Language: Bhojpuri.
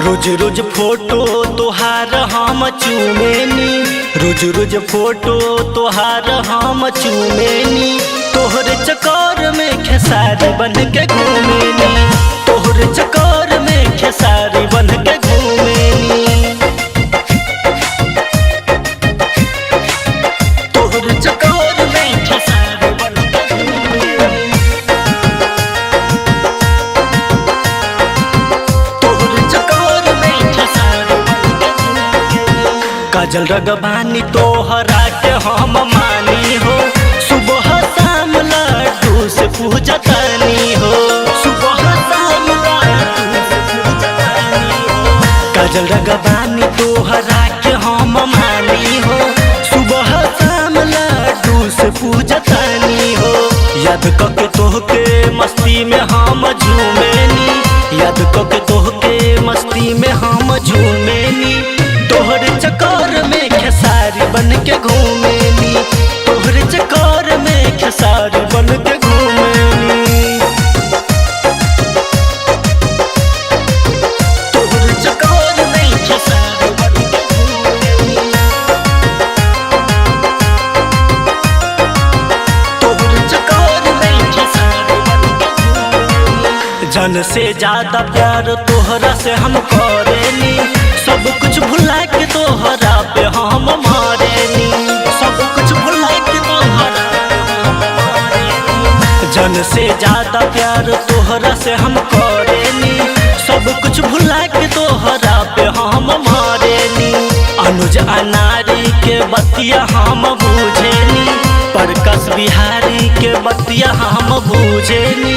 रोज रोज फोटो तोहार हम चूमेनी, रोज रोज फोटो तोहार हम चूमेनी। तोहरे चक्कर में खेसारी बन के घूमेनी, तोहरे चक्कर में खेसारी बन के घूमेनी। तोहरे चक्कर में खेसारी बन के घूमेनी। तोहरे चक्कर में खेसारी बन के घूमेनी। काजल रगबानी तोहरा के हम मानी हो, सुबह शाम लड्डू से पूजतानी हो, सुबह शाम लड्डू से पूजतानी हो। काजल रगबानी तोहरा के हम मानी हो, सुबह शाम लड्डू से पूजतानी हो। याद करके तोहके मस्ती में हम झूमेनी, याद करके तोहके मस्ती में हम झूमेनी। तोहरे चक्कर में खेसारी बन के घूमेनी, तोहरे चक्कर में खेसारी बन के घूमेनी। तोहरे चक्कर में खेसारी बन के घूमेनी। तोहरे चक्कर में खेसारी बन के घूमेनी। जन से ज्यादा प्यार तोहरा से हम करेनी, सब कुछ भुला के तोहरा पे हम मारेनी, सब कुछ भुला के तोहरा पे हम मारेनी। जन से ज्यादा प्यार तोहरा से हम करेनी, सब कुछ भुला के तोहरा पे हम मारेनी। अनुज अनारी के बतिया हम बूझेनी, प्रकाश बिहारी के बतिया हम बूझेनी।